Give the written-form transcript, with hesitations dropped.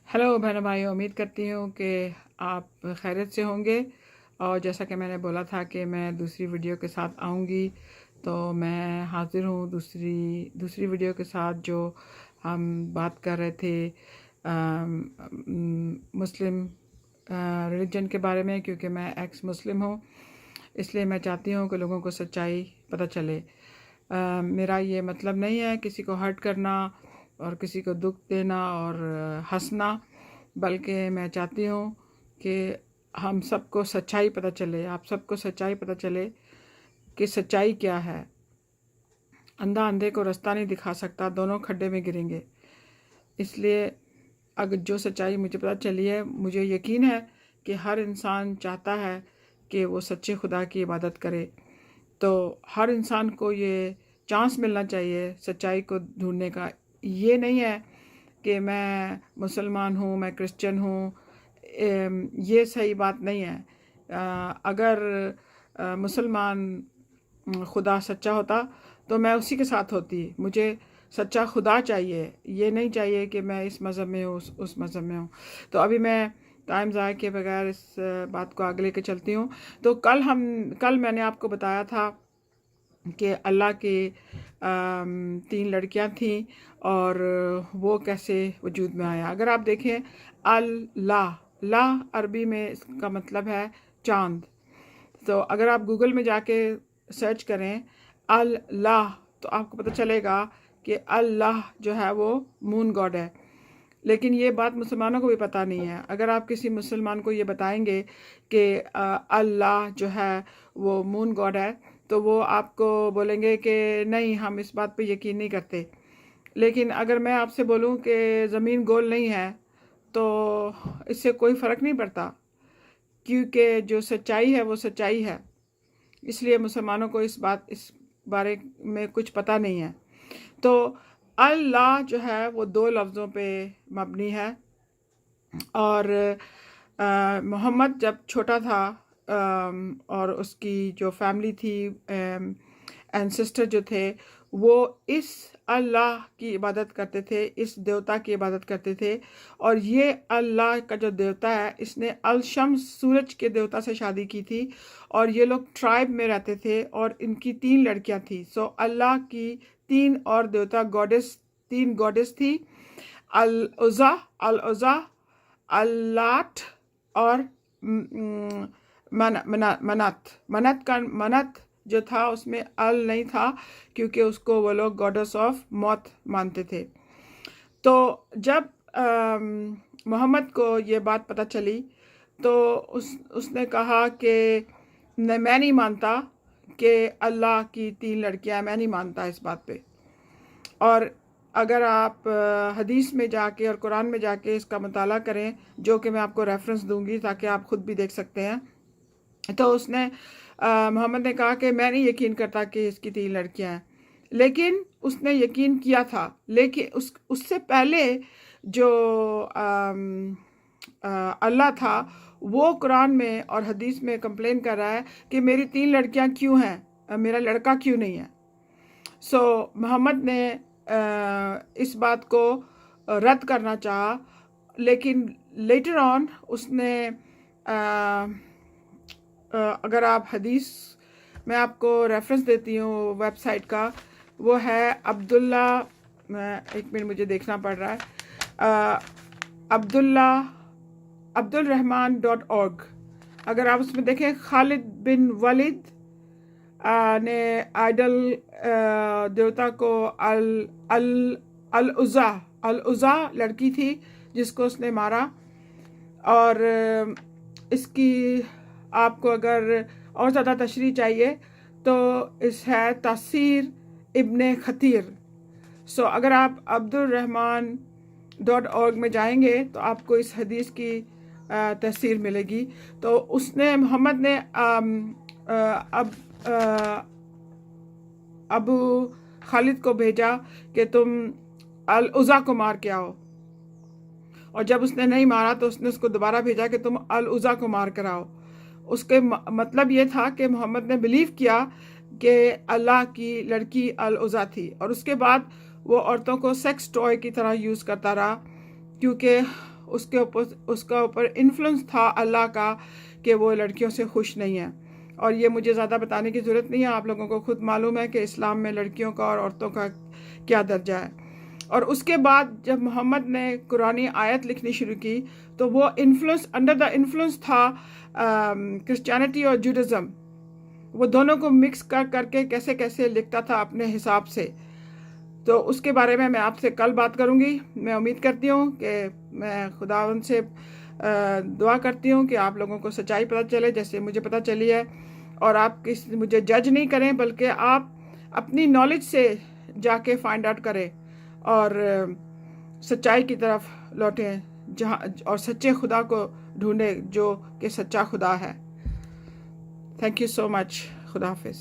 Hello बहनों भाइयों, उम्मीद करती हूँ कि आप खैरियत से होंगे। और जैसा कि मैंने बोला था कि मैं दूसरी वीडियो के साथ आऊँगी, तो मैं हाज़िर हूँ दूसरी वीडियो के साथ जो हम बात कर रहे थे मुस्लिम रिलीजन के बारे में। क्योंकि मैं एक्स मुस्लिम हूँ, इसलिए मैं चाहती हूँ कि लोगों को सच्चाई पता चले। मेरा ये मतलब नहीं है किसी को हर्ट करना और किसी को दुख देना और हंसना, बल्कि मैं चाहती हूँ कि हम सबको सच्चाई पता चले, आप सबको सच्चाई पता चले कि सच्चाई क्या है। अंधा अंधे को रास्ता नहीं दिखा सकता, दोनों खड्डे में गिरेंगे। इसलिए अगर जो सच्चाई मुझे पता चली है, मुझे यकीन है कि हर इंसान चाहता है कि वो सच्चे खुदा की इबादत करे। तो हर इंसान को ये चांस मिलना चाहिए सच्चाई को ढूंढने का। ये नहीं है कि मैं मुसलमान हूँ, मैं क्रिश्चियन हूँ, ये सही बात नहीं है। अगर मुसलमान खुदा सच्चा होता तो मैं उसी के साथ होती। मुझे सच्चा खुदा चाहिए, ये नहीं चाहिए कि मैं इस मज़हब में हूँ उस मज़हब में हूँ। तो अभी मैं टाइम ज़ाया के बगैर इस बात को आगे लेके चलती हूँ। तो कल मैंने आपको बताया था कि अल्लाह की 3 लड़कियां थीं और वो कैसे वजूद में आया। अगर आप देखें अल्लाह, ला अरबी में इसका मतलब है चांद। तो अगर आप गूगल में जाके सर्च करें अल्लाह, तो आपको पता चलेगा कि अल्लाह जो है वो मून गॉड है। लेकिन ये बात मुसलमानों को भी पता नहीं है। अगर आप किसी मुसलमान को ये बताएंगे कि अल्लाह जो है वो मून गॉड है, तो वो आपको बोलेंगे कि नहीं, हम इस बात पे यकीन नहीं करते। लेकिन अगर मैं आपसे बोलूं कि ज़मीन गोल नहीं है, तो इससे कोई फ़र्क नहीं पड़ता, क्योंकि जो सच्चाई है वो सच्चाई है। इसलिए मुसलमानों को इस बारे में कुछ पता नहीं है। तो अल्लाह जो है वो 2 लफ्ज़ों पे मबनी है। और मोहम्मद जब छोटा था और उसकी जो फैमिली थी, एंसेस्टर जो थे, वो इस अल्लाह की इबादत करते थे, इस देवता की इबादत करते थे। और ये अल्लाह का जो देवता है, इसने अल शम्स सूरज के देवता से शादी की थी। और ये लोग ट्राइब में रहते थे और इनकी 3 लड़कियां थी। सो अल्लाह की 3 और देवता गॉडेस, 3 गॉडेस थी, अल उज़ा, अल उज़ा, अल्लाट और मनत जो था उसमें अल नहीं था, क्योंकि उसको वो लोग गॉडेस ऑफ मौत मानते थे। तो जब मोहम्मद को ये बात पता चली, तो उसने कहा कि मैं नहीं मानता कि अल्लाह की 3 लड़कियां, मैं नहीं मानता इस बात पे। और अगर आप हदीस में जाके और कुरान में जाके इसका मुताला करें, जो कि मैं आपको रेफरेंस दूंगी ताकि आप खुद भी देख सकते हैं, तो उसने मोहम्मद ने कहा कि मैं नहीं यकीन करता कि इसकी 3 लड़कियां हैं। लेकिन उसने यकीन किया था। लेकिन उससे पहले जो अल्लाह था, वो कुरान में और हदीस में कंप्लेन कर रहा है कि मेरी 3 लड़कियां क्यों हैं, मेरा लड़का क्यों नहीं है। सो मोहम्मद ने इस बात को रद्द करना चाहा, लेकिन लेटर ऑन उसने अगर आप हदीस, मैं आपको रेफरेंस देती हूँ वेबसाइट का, वो है अब्दुल्ला, एक मिनट मुझे देखना पड़ रहा है, अब्दुलरहमान.org। अगर आप उसमें देखें, खालिद बिन वलीद ने आइडल देवता को अल उज़ा लड़की थी जिसको उसने मारा। और इसकी आपको अगर और ज़्यादा तशरीह चाहिए तो इस है तफसीर इब्ने खतीर। सो अगर आप अब्दुलरहमान.org में जाएंगे तो आपको इस हदीस की तफसीर मिलेगी। तो उसने, मोहम्मद ने अबू खालिद को भेजा कि तुम अल उज़ा को मार के आओ। और जब उसने नहीं मारा तो उसने उसको दोबारा भेजा कि तुम अल उज़ा को मार कर आओ। उसके मतलब ये था कि मोहम्मद ने बिलीव किया कि अल्लाह की लड़की अल उज़ा थी। और उसके बाद वो औरतों को सेक्स टॉय की तरह यूज़ करता रहा, क्योंकि اس کا اوپر انفلوئنس تھا اللہ کا کہ وہ لڑکیوں سے خوش نہیں ہے. اور یہ مجھے زیادہ بتانے کی ضرورت نہیں ہے، آپ لوگوں کو خود معلوم ہے کہ اسلام میں لڑکیوں کا اور عورتوں کا کیا درجہ ہے. اور اس کے بعد جب محمد نے قرآنی آیت لکھنی شروع کی تو وہ انڈر دا انفلوئنس تھا کرسچینٹی اور جوڈازم. وہ دونوں کو مکس کر کے کیسے کیسے لکھتا تھا اپنے حساب سے. تو اس کے بارے میں آپ سے کل بات کروں گی. میں امید کرتی ہوں کہ میں خداوند سے دعا کرتی ہوں کہ آپ لوگوں کو سچائی پتہ چلے جیسے مجھے پتہ چلی ہے، اور آپ مجھے جج نہیں کریں بلکہ آپ اپنی نالج سے جا کے فائنڈ آؤٹ کریں اور سچائی کی طرف لوٹیں اور سچے خدا کو ڈھونڈیں جو کہ سچا خدا ہے. تھینک یو سو مچ. خدا حافظ.